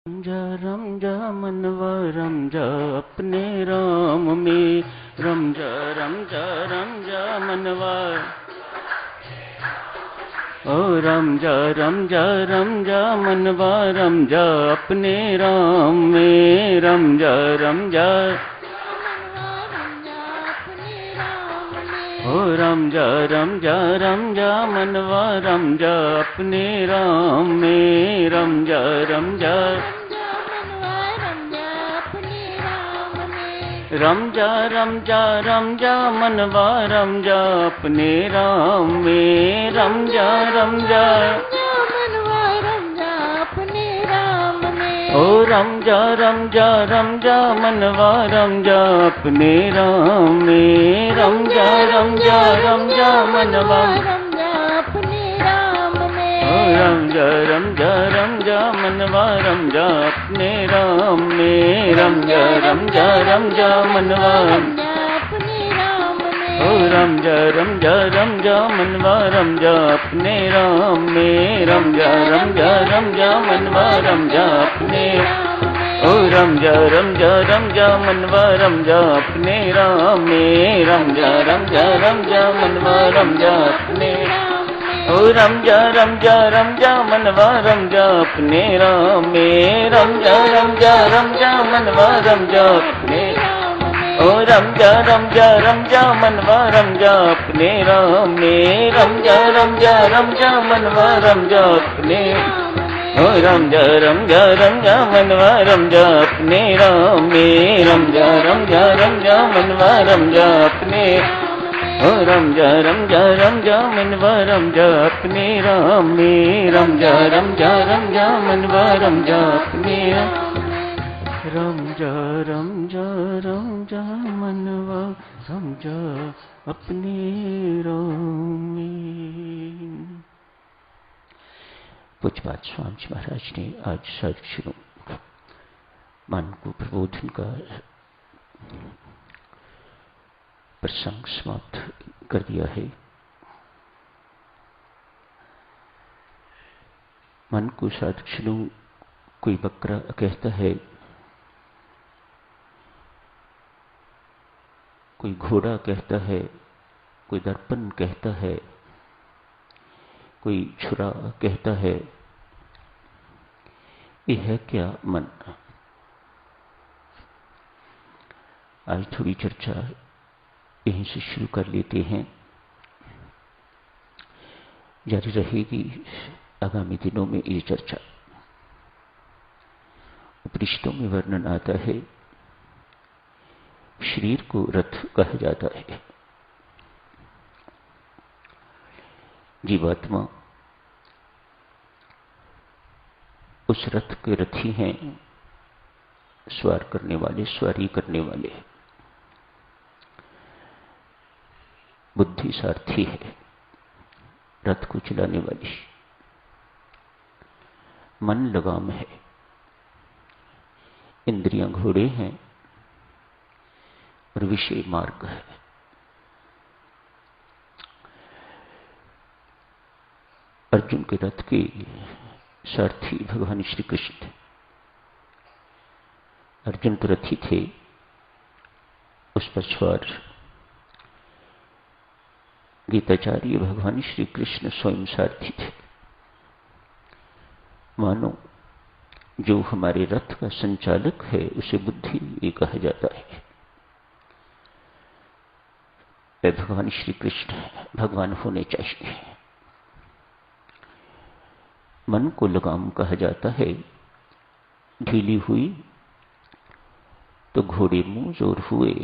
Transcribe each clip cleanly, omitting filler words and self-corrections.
रम जा मनवा रम जा अपने राम में, रम जा मनवा। ओ रम जा मनवा रम जा अपने राम में, रम जा ओ रम जा मनवा रम जा अपने राम में, रम जा रम जा मनवा रम जा अपने राम में, रम जा ओ रम जा मनवा रम जा अपने राम में, रम जा मनवा ओ रम जा मनवा रम जा अपने राम में, रम जा मनवा ओ रम जा मनवा रम जा अपने राम में, रम जा मनवा रम जा अपने ओ रम जा मनवा रम जा अपने राम में, रम जा मनवा रम जा अपने ओ रम जा मनवा रम जा अपने राम में, रम जा मनवा रम जा अपने ओ रम जा मनवा रम जा अपने राम में, रम जा मनवा रम जा अपने ओ रम जा मनवा रम जा अपने राम में, रम जा मनवा रम जा अपने ओ रम जा मनवा रम जा अपने राम में, रम जा मनवा रम जा अपने रम जा मनवा रम जा अपने राम में। पूज्यपाद स्वामी जी महाराज ने आज साधु मन को प्रबोधन का प्रसंग समाप्त कर दिया है। मन को साधु कोई बकरा कहता है, कोई घोड़ा कहता है, कोई दर्पण कहता है, कोई छुरा कहता है। यह है क्या मन? आज थोड़ी चर्चा यहीं से शुरू कर लेते हैं, जारी रहेगी आगामी दिनों में ये चर्चा। उपनिषदों में वर्णन आता है, शरीर को रथ कहा जाता है। जीवात्मा उस रथ के रथी हैं, सवार करने वाले, सवारी करने वाले। बुद्धि सारथी है, रथ को चलाने वाली। मन लगाम है, इंद्रियां घोड़े हैं और विषय मार्ग है। अर्जुन के रथ के सारथी भगवान श्री कृष्ण थे। अर्जुन तो रथी थे, उस पर सवार गीताचार्य भगवान श्री कृष्ण स्वयं सारथी थे। मानो जो हमारे रथ का संचालक है उसे बुद्धि भी कहा जाता है। वे भगवान श्री कृष्ण भगवान होने चाहिए। मन को लगाम कहा जाता है। ढीली हुई तो घोड़े मुंह जोर हुए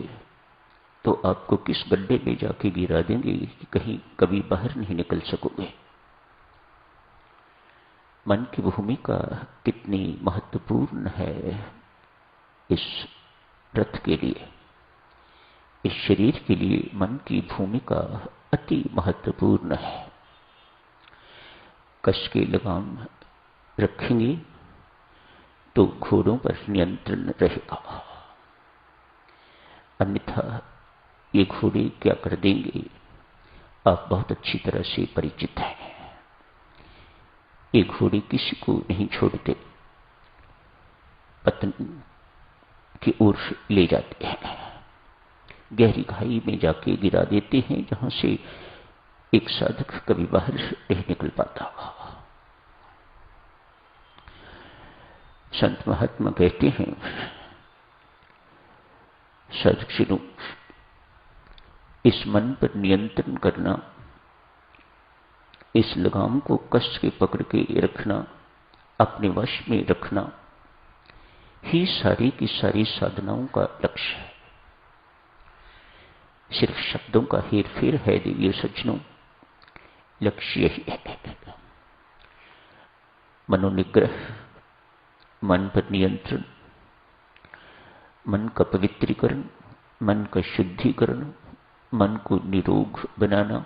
तो आपको किस गड्ढे में जाके गिरा देंगे कि कहीं कभी बाहर नहीं निकल सकोगे। मन की भूमिका कितनी महत्वपूर्ण है इस रथ के लिए, इस शरीर के लिए मन की भूमिका अति महत्वपूर्ण है। कस के लगाम रखेंगे तो घोड़ों पर नियंत्रण रहेगा, अन्यथा ये घोड़े क्या कर देंगे आप बहुत अच्छी तरह से परिचित हैं। ये घोड़े किसी को नहीं छोड़ते। पतन की ओर ले जाते हैं, गहरी खाई में जाके गिरा देते हैं, जहां से एक साधक कभी बाहर नहीं निकल पाता। संत महात्मा कहते हैं, साधक श्री इस मन पर नियंत्रण करना, इस लगाम को कस के पकड़ के रखना, अपने वश में रखना ही सारी की सारी साधनाओं का लक्ष्य है। सिर्फ शब्दों का हेर फेर है देवियों सज्जनों, लक्ष्य यही है। मनोनिग्रह, मन पर नियंत्रण, मन का पवित्रीकरण, मन का शुद्धिकरण, मन को निरोग बनाना,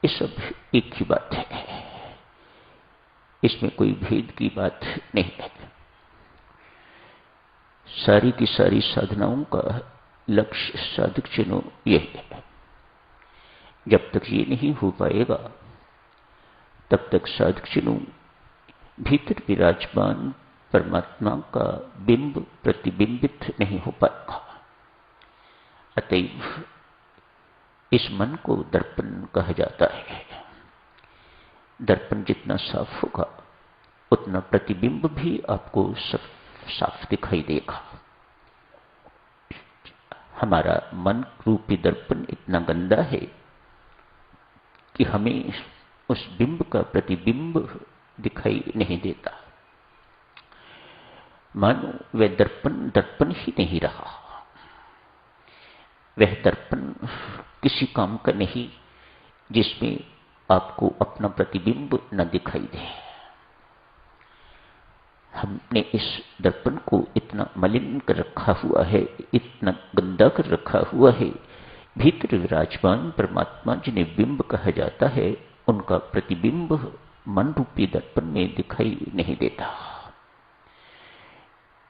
ये सब एक ही बात है, इसमें कोई भेद की बात नहीं है। सारी की सारी साधनाओं का लक्ष्य साधक जनों यही है। जब तक ये नहीं हो पाएगा तब तक साधक जनों भीतर विराजमान परमात्मा का बिंब प्रतिबिंबित नहीं हो पाएगा। अतएव इस मन को दर्पण कहा जाता है। दर्पण जितना साफ होगा उतना प्रतिबिंब भी आपको साफ दिखाई देगा। हमारा मन रूपी दर्पण इतना गंदा है कि हमें उस बिंब का प्रतिबिंब दिखाई नहीं देता, मानो वह दर्पण दर्पण ही नहीं रहा। वह दर्पण किसी काम का नहीं जिसमें आपको अपना प्रतिबिंब न दिखाई दे। हमने इस दर्पण को इतना मलिन कर रखा हुआ है, इतना गंदा कर रखा हुआ है, भीतर विराजमान परमात्मा जिन्हें बिंब कहा जाता है उनका प्रतिबिंब मन रूपी दर्पण में दिखाई नहीं देता।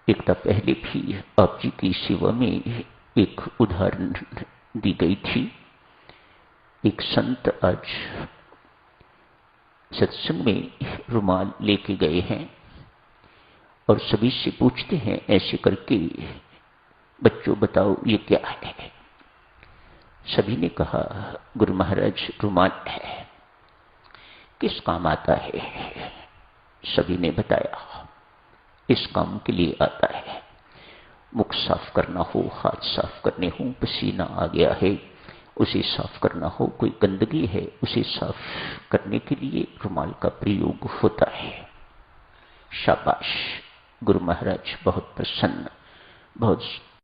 एकता पहले भी आप जी की सेवा में एक उदाहरण दी गई थी। एक संत आज सत्संग में रुमाल लेके गए हैं और सभी से पूछते हैं ऐसे करके, बच्चों बताओ ये क्या है। सभी ने कहा गुरु महाराज रुमाल है, किस काम आता है। सभी ने बताया इस काम के लिए आता है, मुख साफ करना हो, हाथ साफ करने हो, पसीना आ गया है उसे साफ करना हो, कोई गंदगी है उसे साफ करने के लिए रुमाल का प्रयोग होता है। शाबाश, गुरु महाराज बहुत प्रसन्न, बहुत